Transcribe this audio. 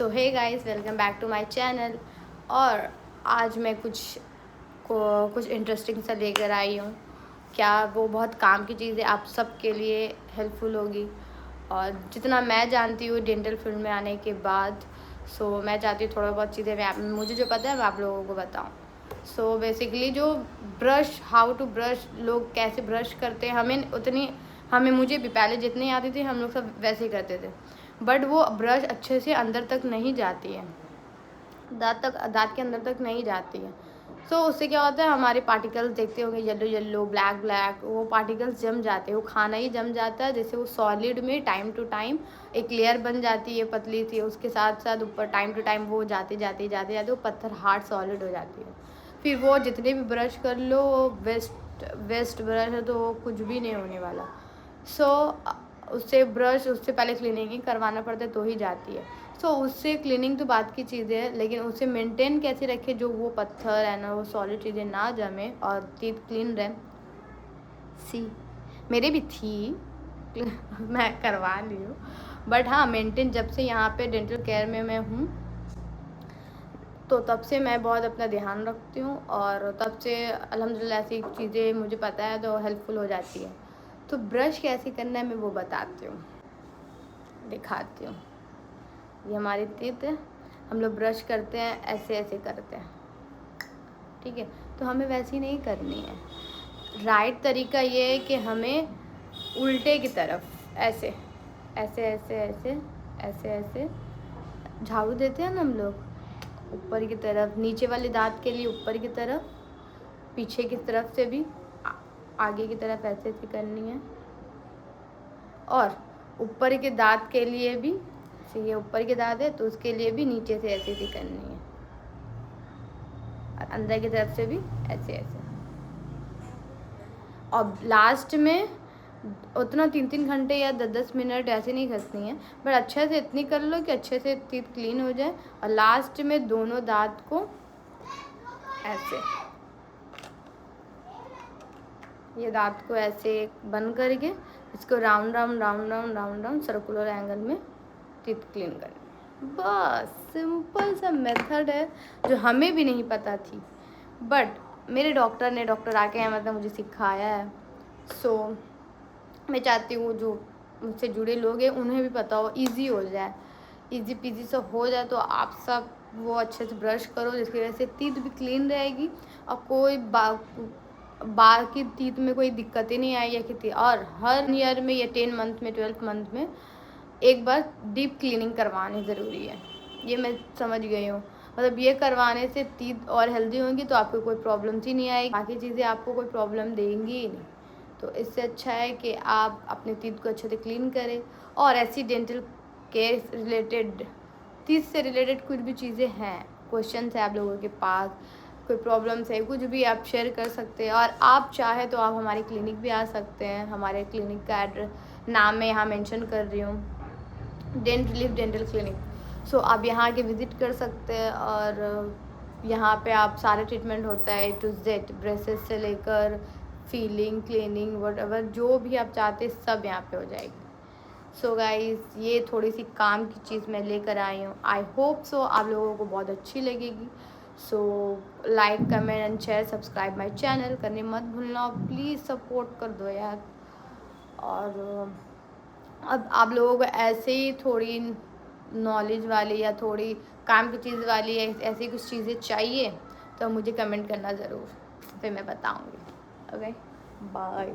So hey guys, welcome back to my channel. और आज मैं कुछ इंटरेस्टिंग सा लेकर आई हूँ। क्या वो बहुत काम की चीज़ है, आप सबके लिए हेल्पफुल होगी। और जितना मैं जानती हूँ डेंटल फील्ड में आने के बाद, सो मैं चाहती हूँ थोड़ा बहुत चीज़ें मुझे जो पता है मैं आप लोगों को बताऊँ। सो बेसिकली जो ब्रश, हाउ टू ब्रश, लोग कैसे ब्रश करते हैं, मुझे भी पहले जितनी आती थी हम लोग सब वैसे ही करते थे, बट वो ब्रश अच्छे से अंदर तक नहीं जाती है, दांत के अंदर तक नहीं जाती है। सो उससे क्या होता है, हमारे पार्टिकल्स देखते होंगे येलो येलो ब्लैक ब्लैक, वो पार्टिकल्स जम जाते हैं, वो खाना ही जम जाता है। जैसे वो सॉलिड में टाइम टू टाइम एक लेयर बन जाती है पतली सी, उसके साथ साथ ऊपर टाइम टू टाइम वो जाते जाते जाते जाते वो पत्थर हार्ड सॉलिड हो जाती है। फिर वो जितने भी ब्रश कर लो वेस्ट ब्रश है तो वो कुछ भी नहीं होने वाला। सो उससे पहले क्लीनिंग ही करवाना पड़ता है तो ही जाती है। सो उससे क्लीनिंग तो बात की चीज़ है, लेकिन उसे मेंटेन कैसे रखें जो वो पत्थर है ना, वो सॉलिड चीज़ें ना जमे और टीथ क्लीन रहे। मेरे भी थी मैं करवा ली हूँ, बट हाँ मेंटेन जब से यहाँ पे डेंटल केयर में मैं हूँ तो तब से मैं बहुत अपना ध्यान रखती हूँ, और तब से अल्हम्दुलिल्लाह ऐसी चीज़ें मुझे पता है तो हेल्पफुल हो जाती है। तो ब्रश कैसे करना है मैं वो बताती हूँ, दिखाती हूँ। ये हमारी टीथ है, हम लोग ब्रश करते हैं ऐसे ऐसे करते हैं, ठीक है। तो हमें वैसी नहीं करनी है। राइट तरीका ये है कि हमें उल्टे की तरफ ऐसे ऐसे ऐसे ऐसे ऐसे ऐसे झाड़ू देते हैं ना हम लोग, ऊपर की तरफ, नीचे वाले दांत के लिए ऊपर की तरफ, पीछे की तरफ से भी आगे की तरफ ऐसे ऐसे करनी है। और ऊपर के दांत के लिए भी, ये ऊपर के दांत है तो उसके लिए भी नीचे से ऐसे ऐसे करनी है, और अंदर की तरफ से भी ऐसे ऐसे। और लास्ट में उतना 3-3 घंटे या 10-10 मिनट ऐसे नहीं घसनी है, बट अच्छे से इतनी कर लो कि अच्छे से टीथ क्लीन हो जाए। और लास्ट में दोनों दांत को ऐसे, ये दांत को ऐसे बंद करके इसको round round round round round round circular angle में टीथ क्लीन करें। बस सिंपल सा मेथड है जो हमें भी नहीं पता थी, बट मेरे डॉक्टर आके मतलब मुझे सिखाया है। सो मैं चाहती हूँ जो मुझसे जुड़े लोग हैं उन्हें भी पता हो, इजी हो जाए, इजी पीजी सब हो जाए। तो आप सब वो अच्छे से ब्रश करो जिसकी वजह से टीथ भी क्लीन रहेगी और कोई बाकी टीथ में कोई दिक्कत ही नहीं आई है कि। और हर ईयर में या 10 मंथ में 12 मंथ में एक बार डीप क्लीनिंग करवानी ज़रूरी है, ये मैं समझ गई हूँ। मतलब ये करवाने से टीथ और हेल्दी होंगी तो आपको कोई प्रॉब्लम्स ही नहीं आएगी, बाकी चीज़ें आपको कोई प्रॉब्लम देंगी ही नहीं। तो इससे अच्छा है कि आप अपने टीथ को अच्छे से क्लीन करें। और ऐसी डेंटल केयर रिलेटेड, टीथ से रिलेटेड कुछ भी चीज़ें हैं, क्वेश्चन है आप लोगों के पास, कोई प्रॉब्लम्स है, कुछ भी आप शेयर कर सकते हैं। और आप चाहे तो आप हमारी क्लिनिक भी आ सकते हैं। हमारे क्लिनिक का एड्रेस नाम मैं यहाँ मेंशन कर रही हूँ, डेंट रिलीफ डेंटल क्लिनिक। सो आप यहाँ आके विज़िट कर सकते हैं, और यहाँ पे आप सारे ट्रीटमेंट होता है A to Z, ब्रेसेस से लेकर फीलिंग, क्लीनिंग, वटएवर जो भी आप चाहते हैं सब यहाँ पे हो जाएगी। सो गाइस, ये थोड़ी सी काम की चीज़ मैं लेकर आई हूँ। आई होप सो आप लोगों को बहुत अच्छी लगेगी। So like, comment and share, subscribe my channel करने मत भूलना, प्लीज़ सपोर्ट कर दो यार। और अब आप लोगों को ऐसे ही थोड़ी नॉलेज वाली या थोड़ी काम की चीज़ वाली ऐसी कुछ चीज़ें चाहिए तो मुझे कमेंट करना ज़रूर, फिर मैं बताऊँगी। Okay, bye.